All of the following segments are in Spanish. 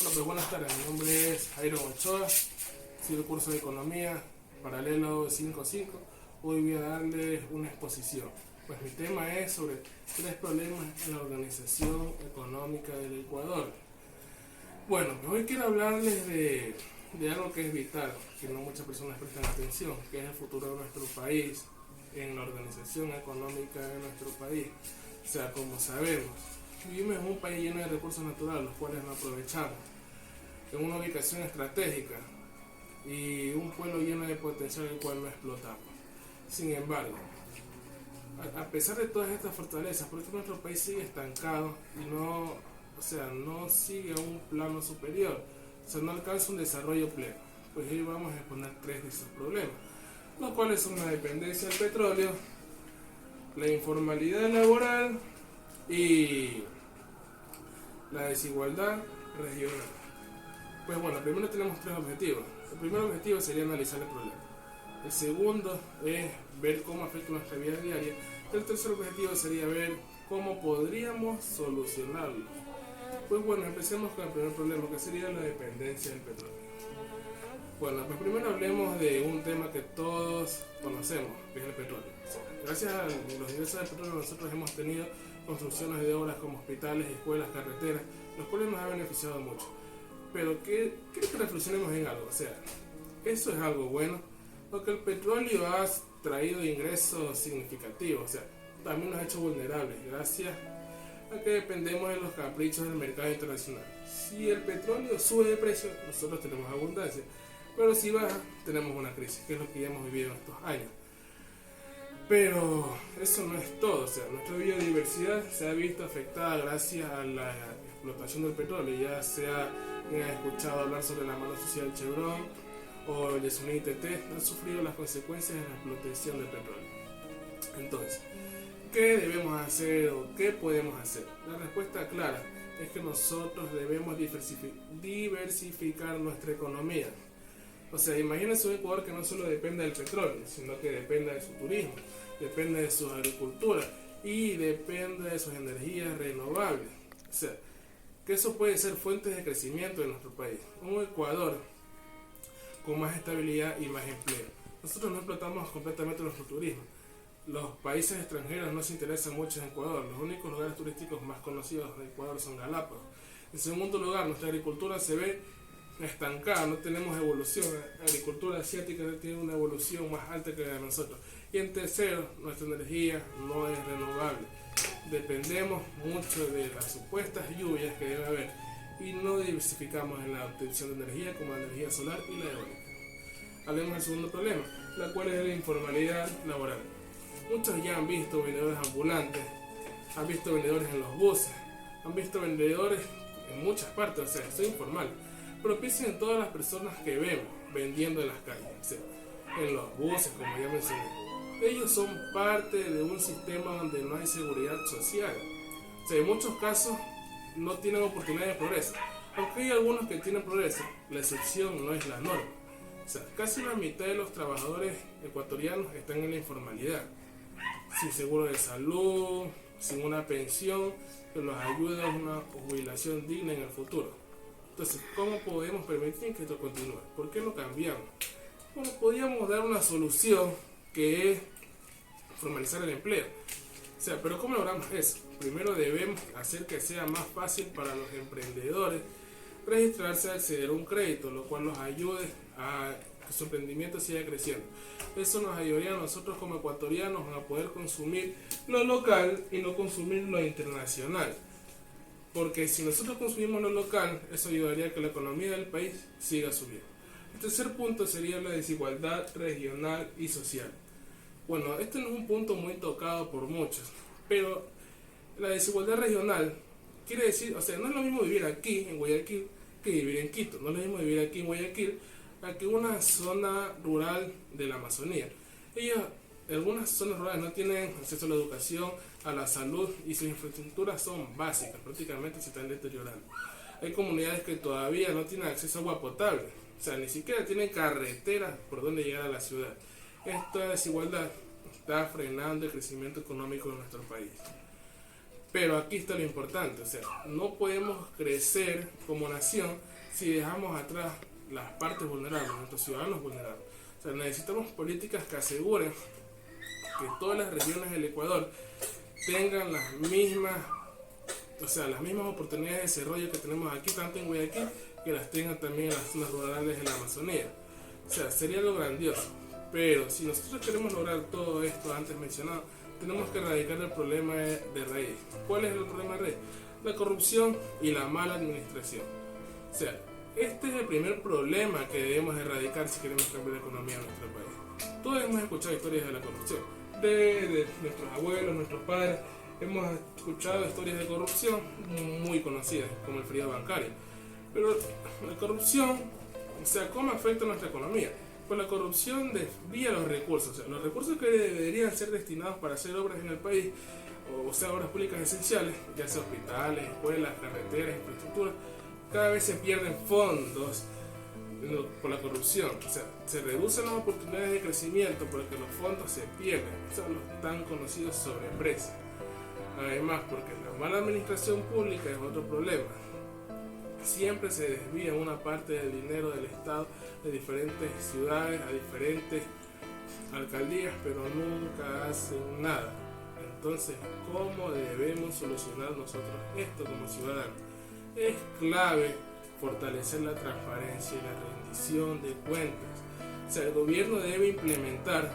Bueno, pues buenas tardes, mi nombre es Jairo Ochoa, soy del curso de Economía, paralelo 5.5. Hoy voy a darles una exposición. Pues mi tema es sobre 3 problemas en la organización económica del Ecuador. Bueno, pues hoy quiero hablarles de algo que es vital, que no muchas personas prestan atención, que es el futuro de nuestro país, en la organización económica de nuestro país. O sea, como sabemos, vivimos en un país lleno de recursos naturales, los cuales no aprovechamos, en una ubicación estratégica y un pueblo lleno de potencial el cual no explotamos. Sin embargo, a pesar de todas estas fortalezas, ¿por qué nuestro país sigue estancado y no sigue a un plano superior? O sea, no alcanza un desarrollo pleno. Pues hoy vamos a exponer 3 de esos problemas, los cuales son la dependencia del petróleo, la informalidad laboral y la desigualdad regional. Pues bueno, primero tenemos 3 objetivos. El primer objetivo sería analizar el problema. El segundo es ver cómo afecta nuestra vida diaria. El tercer objetivo sería ver cómo podríamos solucionarlo. Pues bueno, empecemos con el primer problema, que sería la dependencia del petróleo. Bueno, pues primero hablemos de un tema que todos conocemos, que es el petróleo. Gracias a los ingresos del petróleo nosotros hemos tenido construcciones de obras como hospitales, escuelas, carreteras, los cuales nos ha beneficiado mucho. Pero quiero que reflexionemos en algo, o sea, eso es algo bueno, porque el petróleo ha traído ingresos significativos, o sea, también nos ha hecho vulnerables, gracias a que dependemos de los caprichos del mercado internacional. Si el petróleo sube de precio, nosotros tenemos abundancia, pero si baja, tenemos una crisis, que es lo que ya hemos vivido en estos años. Pero eso no es todo, o sea, nuestra biodiversidad se ha visto afectada gracias a la explotación del petróleo, ya sea escuchado hablar sobre la mano social Chevron o el Yasuní ITT, han sufrido las consecuencias de la explotación del petróleo. Entonces, ¿qué debemos hacer o qué podemos hacer? La respuesta clara es que nosotros debemos diversificar nuestra economía. O sea, imagínense un Ecuador que no solo depende del petróleo, sino que depende de su turismo, depende de su agricultura y depende de sus energías renovables. O sea, que eso puede ser fuentes de crecimiento de nuestro país. Un Ecuador con más estabilidad y más empleo. Nosotros no explotamos completamente nuestro turismo. Los países extranjeros no se interesan mucho en Ecuador. Los únicos lugares turísticos más conocidos de Ecuador son Galápagos. En segundo lugar, nuestra agricultura se ve estancada, no tenemos evolución. La agricultura asiática tiene una evolución más alta que la de nosotros. Y en tercero, nuestra energía no es renovable. Dependemos mucho de las supuestas lluvias que debe haber y no diversificamos en la obtención de energía como la energía solar y la eólica. Hablemos del segundo problema, la cual es la informalidad laboral. Muchos ya han visto vendedores ambulantes, han visto vendedores en los buses, han visto vendedores en muchas partes, o sea, esto es informal. Pero piensen en todas las personas que vemos vendiendo en las calles, o sea, en los buses, como ya mencioné. Ellos son parte de un sistema donde no hay seguridad social. O sea, en muchos casos no tienen oportunidad de progreso. Aunque hay algunos que tienen progreso, la excepción no es la norma. O sea, casi la mitad de los trabajadores ecuatorianos están en la informalidad, sin seguro de salud, sin una pensión que los ayude a una jubilación digna en el futuro. Entonces, ¿cómo podemos permitir que esto continúe? ¿Por qué no cambiamos? Bueno, podríamos dar una solución que es formalizar el empleo. O sea, pero ¿cómo logramos eso? Primero debemos hacer que sea más fácil para los emprendedores registrarse a acceder a un crédito, lo cual nos ayude a que su emprendimiento siga creciendo. Eso nos ayudaría a nosotros como ecuatorianos a poder consumir lo local y no consumir lo internacional. Porque si nosotros consumimos lo local, eso ayudaría a que la economía del país siga subiendo. El tercer punto sería la desigualdad regional y social. Bueno, este no es un punto muy tocado por muchos, pero la desigualdad regional quiere decir, o sea, no es lo mismo vivir aquí en Guayaquil que vivir en Quito, no es lo mismo vivir aquí en Guayaquil que una zona rural de la Amazonía. Algunas zonas rurales no tienen acceso a la educación, a la salud y sus infraestructuras son básicas, prácticamente se están deteriorando. Hay comunidades que todavía no tienen acceso a agua potable, o sea, ni siquiera tienen carreteras por donde llegar a la ciudad. Esta desigualdad está frenando el crecimiento económico de nuestro país. Pero aquí está lo importante, o sea, no podemos crecer como nación si dejamos atrás las partes vulnerables, nuestros ciudadanos vulnerables. O sea, necesitamos políticas que aseguren que todas las regiones del Ecuador tengan las mismas oportunidades de desarrollo que tenemos aquí, tanto en Guayaquil, que las tengan también en las zonas rurales de la Amazonía. O sea, sería algo grandioso. Pero si nosotros queremos lograr todo esto antes mencionado, tenemos que erradicar el problema de raíz. ¿Cuál es el problema de raíz? La corrupción y la mala administración. O sea, este es el primer problema que debemos erradicar si queremos cambiar la economía de nuestro país. Todos hemos escuchado historias de la corrupción, de nuestros abuelos, nuestros padres. Hemos escuchado historias de corrupción muy conocidas, como el frío bancario. Pero la corrupción, o sea, ¿cómo afecta a nuestra economía? Pues la corrupción desvía los recursos, o sea, los recursos que deberían ser destinados para hacer obras en el país, o sea, obras públicas esenciales, ya sea hospitales, escuelas, carreteras, infraestructura, cada vez se pierden fondos por la corrupción. O sea, se reducen las oportunidades de crecimiento porque los fondos se pierden, son los tan conocidos sobreprecios. Además, porque la mala administración pública es otro problema. Siempre se desvía una parte del dinero del Estado de diferentes ciudades a diferentes alcaldías, pero nunca hacen nada. Entonces, ¿cómo debemos solucionar nosotros esto como ciudadanos? Es clave fortalecer la transparencia y la rendición de cuentas. O sea, el gobierno debe implementar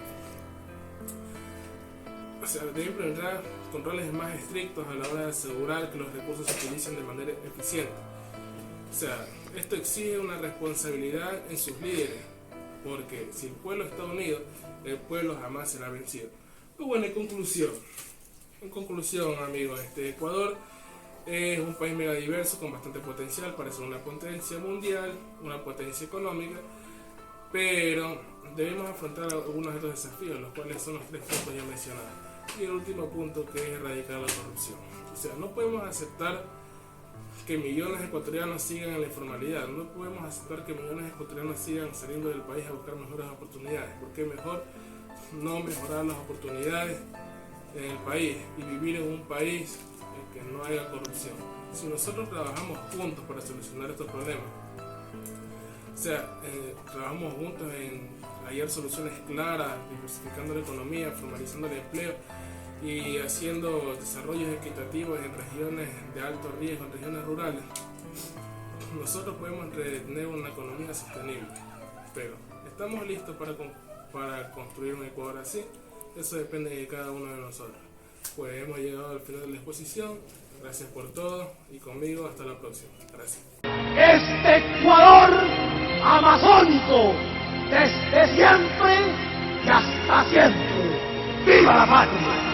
controles más estrictos a la hora de asegurar que los recursos se utilicen de manera eficiente. O sea, esto exige una responsabilidad en sus líderes, porque si el pueblo está unido, el pueblo jamás será vencido. Pero bueno, en conclusión, amigos, Ecuador es un país mega diverso con bastante potencial para ser una potencia mundial, una potencia económica, pero debemos afrontar algunos de estos desafíos, los cuales son los 3 puntos ya mencionados. Y el último punto, que es erradicar la corrupción. O sea, no podemos aceptar que millones de ecuatorianos sigan en la informalidad, no podemos aceptar que millones de ecuatorianos sigan saliendo del país a buscar mejores oportunidades, porque es mejor no mejorar las oportunidades en el país y vivir en un país en que no haya corrupción. Si nosotros trabajamos juntos para solucionar estos problemas, o sea, trabajamos juntos en hallar soluciones claras, diversificando la economía, formalizando el empleo y haciendo desarrollos equitativos en regiones de alto riesgo, en regiones rurales, nosotros podemos tener una economía sostenible. Pero ¿estamos listos para construir un Ecuador así? Eso depende de cada uno de nosotros. Pues hemos llegado al final de la exposición. Gracias por todo y conmigo hasta la próxima. Gracias. Este Ecuador amazónico, desde siempre y hasta siempre. ¡Viva la patria!